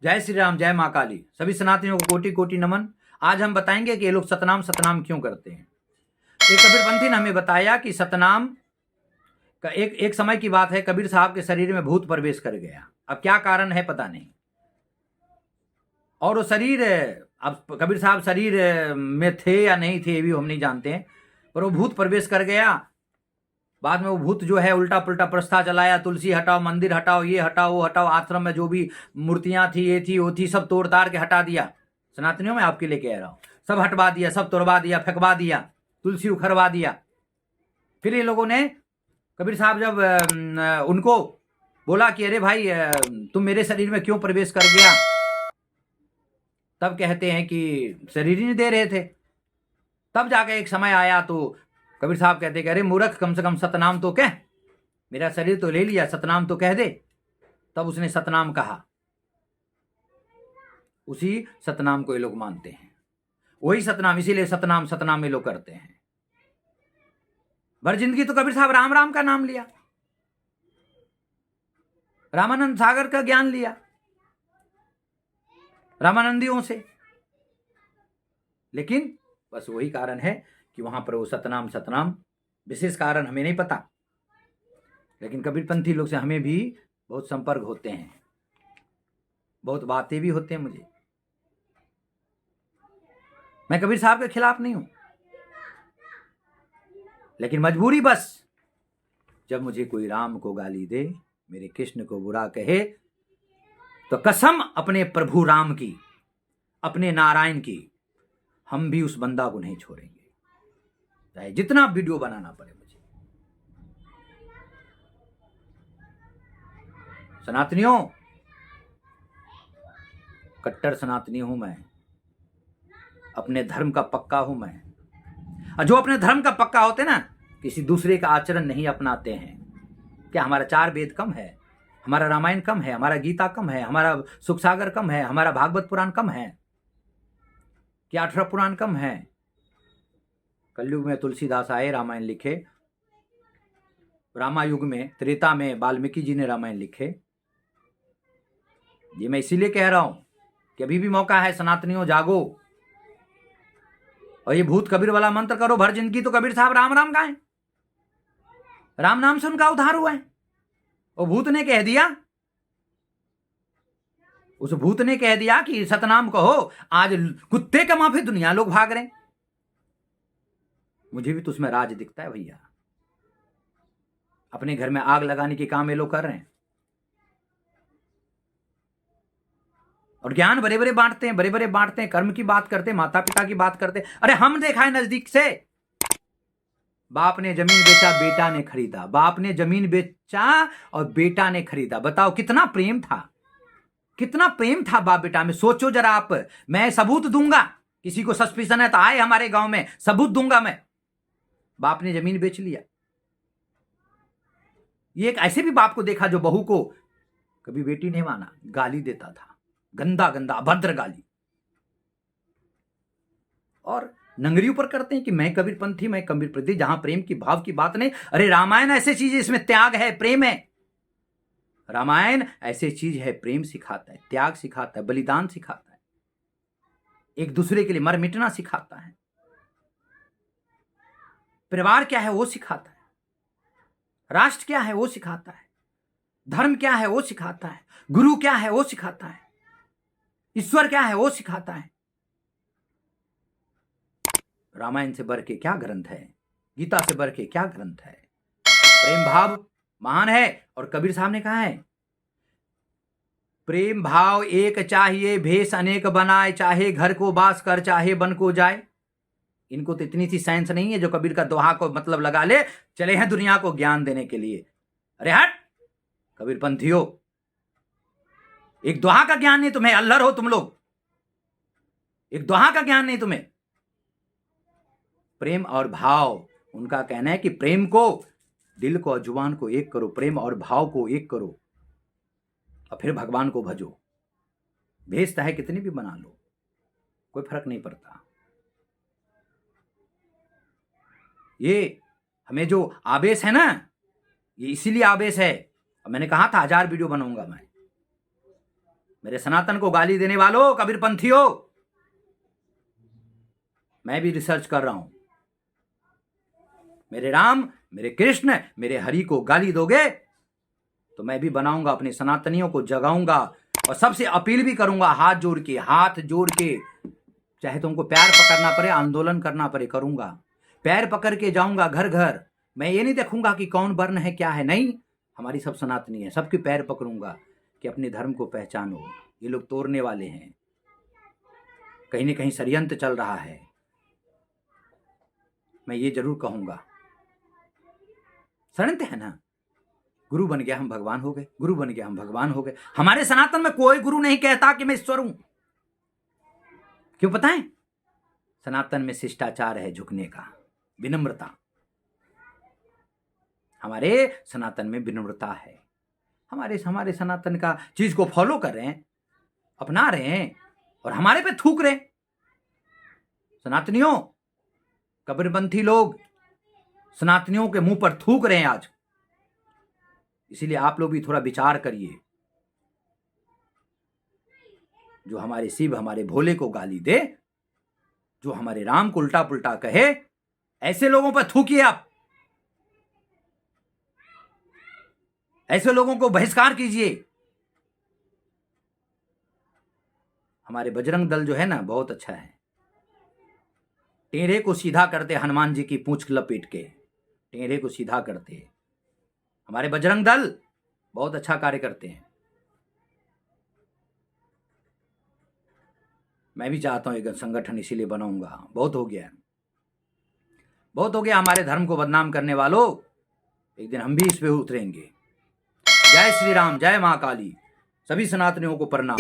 जय श्री राम, जय माँ काली। सभी सनातनियों को कोटि कोटि नमन। आज हम बताएंगे कि ये लोग सतनाम सतनाम क्यों करते हैं। एक कबीरपंथी ने हमें बताया कि सतनाम का एक समय की बात है, कबीर साहब के शरीर में भूत प्रवेश कर गया। अब क्या कारण है पता नहीं, और वो शरीर, अब कबीर साहब शरीर में थे या नहीं थे ये भी हम नहीं जानते हैं, पर वो भूत प्रवेश कर गया। बाद में वो भूत जो है उल्टा पुल्टा प्रस्था चलाया, तुलसी हटाओ, मंदिर हटाओ, ये हटाओ, वो हटाओ, आश्रम में जो भी मूर्तियां थी, ये थी, वो थी, सब तोड़ ताड़ के हटा दिया। सनातनियों में आपके लिए कह रहा हूं, सब हटवा दिया, सब तोड़वा दिया, फेंकवा दिया, तुलसी उखड़वा दिया। फिर ये लोगों ने, कबीर साहब जब उनको बोला कि अरे भाई तुम मेरे शरीर में क्यों प्रवेश कर गया, तब कहते हैं कि शरीर ही नहीं दे रहे थे। तब जाके एक समय आया तो कबीर साहब कहते कि अरे मूर्ख, कम से कम सतनाम तो कह, मेरा शरीर तो ले लिया, सतनाम तो कह दे। तब उसने सतनाम कहा। उसी सतनाम को ये लोग मानते हैं, वही सतनाम, इसीलिए सतनाम सतनाम ये लोग करते हैं। भर जिंदगी तो कबीर साहब राम राम का नाम लिया, रामानंद सागर का ज्ञान लिया रामानंदियों से, लेकिन बस वही कारण है कि वहां पर वो सतनाम सतनाम, विशेष कारण हमें नहीं पता, लेकिन कबीरपंथी लोग से हमें भी बहुत संपर्क होते हैं, बहुत बातें भी होते हैं मुझे। मैं कबीर साहब के खिलाफ नहीं हूं, लेकिन मजबूरी बस, जब मुझे कोई राम को गाली दे, मेरे कृष्ण को बुरा कहे, तो कसम अपने प्रभु राम की, अपने नारायण की, हम भी उस बंदा को नहीं छोड़ेंगे, चाहे जितना वीडियो बनाना पड़े मुझे। सनातनियों, कट्टर सनातनी हूं मैं, अपने धर्म का पक्का हूं मैं। और जो अपने धर्म का पक्का होते ना, किसी दूसरे का आचरण नहीं अपनाते हैं। क्या हमारा 4 वेद कम है, हमारा रामायण कम है, हमारा गीता कम है, हमारा सुख सागर कम है, हमारा भागवत पुराण कम है, क्या 18 पुराण कम है? कलयुग में तुलसीदास आए, रामायण लिखे, रामायुग में, त्रेता में वाल्मीकि जी ने रामायण लिखे। ये मैं इसीलिए कह रहा हूं कि अभी भी मौका है, सनातनियों जागो, और ये भूत कबीर वाला मंत्र करो। भर जिंदगी तो कबीर साहब राम राम गाएं, राम नाम से उनका उद्धार हुआ है। और भूत ने कह दिया, उस भूत ने कह दिया कि सतनाम कहो, आज कुत्ते का माफी दुनिया लोग भाग रहे हैं। मुझे भी तो उसमें राज दिखता है भैया। अपने घर में आग लगाने के काम ये लोग कर रहे हैं, और ज्ञान बड़े बड़े बांटते हैं, बड़े बड़े बांटते हैं, कर्म की बात करते हैं, माता पिता की बात करते हैं। अरे हम देखा है नजदीक से, बाप ने जमीन बेचा, बेटा ने खरीदा, बाप ने जमीन बेचा और बेटा ने खरीदा। बताओ कितना प्रेम था, कितना प्रेम था बाप बेटा में। सोचो जरा आप, मैं सबूत दूंगा, किसी को सस्पिशन है तो आए हमारे गांव में, सबूत दूंगा मैं। बाप ने जमीन बेच लिया। ये एक ऐसे भी बाप को देखा जो बहू को कभी बेटी नहीं माना, गाली देता था, गंदा गंदा अभद्र गाली। और नंगरी ऊपर करते हैं कि मैं कबीरपंथी, मैं कबीरपंथी, जहां प्रेम की भाव की बात नहीं। अरे रामायण ऐसी चीज है, इसमें त्याग है, प्रेम है। रामायण ऐसी चीज है, प्रेम सिखाता है, त्याग सिखाता है, बलिदान सिखाता है, एक दूसरे के लिए मर मिटना सिखाता है, परिवार क्या है वो सिखाता है, राष्ट्र क्या है वो सिखाता है, धर्म क्या है वो सिखाता है, गुरु क्या है वो सिखाता है, ईश्वर क्या है वो सिखाता है। रामायण से बढ़ के क्या ग्रंथ है, गीता से बढ़ के क्या ग्रंथ है। प्रेम भाव महान है, और कबीर साहब ने कहा है, प्रेम भाव एक चाहिए, भेष अनेक बनाए, चाहे घर को बास कर, चाहे वन को जाए। इनको तो इतनी सी साइंस नहीं है जो कबीर का दोहा को मतलब लगा ले, चले हैं दुनिया को ज्ञान देने के लिए। अरे हट कबीरपंथियों, एक दोहा का ज्ञान नहीं तुम्हें, अल्लर हो तुम लोग, एक दोहा का ज्ञान नहीं तुम्हें। प्रेम और भाव, उनका कहना है कि प्रेम को, दिल को और जुबान को एक करो, प्रेम और भाव को एक करो, और फिर भगवान को भजो। भेष चाहे कितनी भी बना लो, कोई फर्क नहीं पड़ता। ये हमें जो आवेश है ना, ये इसीलिए आवेश है। मैंने कहा था 1000 वीडियो बनाऊंगा मेरे सनातन को गाली देने वालों, कबीरपंथियों, मैं भी रिसर्च कर रहा हूं। मेरे राम, मेरे कृष्ण, मेरे हरि को गाली दोगे तो मैं भी बनाऊंगा, अपने सनातनियों को जगाऊंगा और सबसे अपील भी करूंगा, हाथ जोड़ के, चाहे तुमको पैर पकड़ना पड़े, आंदोलन करना पड़े, करूंगा। पैर पकड़ के जाऊंगा घर घर। मैं ये नहीं देखूंगा कि कौन वर्ण है, क्या है, नहीं, हमारी सब सनातनी है, सबके पैर पकड़ूंगा कि अपने धर्म को पहचानो। ये लोग तोड़ने वाले हैं, कहीं ना कहीं षड्यंत्र चल रहा है। मैं ये जरूर कहूंगा, षड्यंत्र है ना, गुरु बन गया हम भगवान हो गए, गुरु बन गया हम भगवान हो गए। हमारे सनातन में कोई गुरु नहीं कहता कि मैं ईश्वर हूं। क्यों पता है? सनातन में शिष्टाचार है, झुकने का, विनम्रता। हमारे सनातन में विनम्रता है। हमारे सनातन का चीज को फॉलो कर रहे हैं, अपना रहे हैं और हमारे पे थूक रहे हैं। सनातनियों, कबीरपंथी लोग सनातनियों के मुंह पर थूक रहे हैं आज। इसीलिए आप लोग भी थोड़ा विचार करिए। जो हमारे शिव, हमारे भोले को गाली दे, जो हमारे राम को उल्टा पुल्टा कहे, ऐसे लोगों पर थूकिए आप, ऐसे लोगों को बहिष्कार कीजिए। हमारे बजरंग दल जो है ना, बहुत अच्छा है। टेढ़े को सीधा करते, हनुमान जी की पूंछ लपेट के टेढ़े को सीधा करते। हमारे बजरंग दल बहुत अच्छा कार्य करते हैं। मैं भी चाहता हूं एक संगठन इसीलिए बनाऊंगा। बहुत हो गया, बहुत हो गया हमारे धर्म को बदनाम करने वालों। एक दिन हम भी इस पे उतरेंगे। जय श्री राम, जय मां काली। सभी सनातनियों को प्रणाम।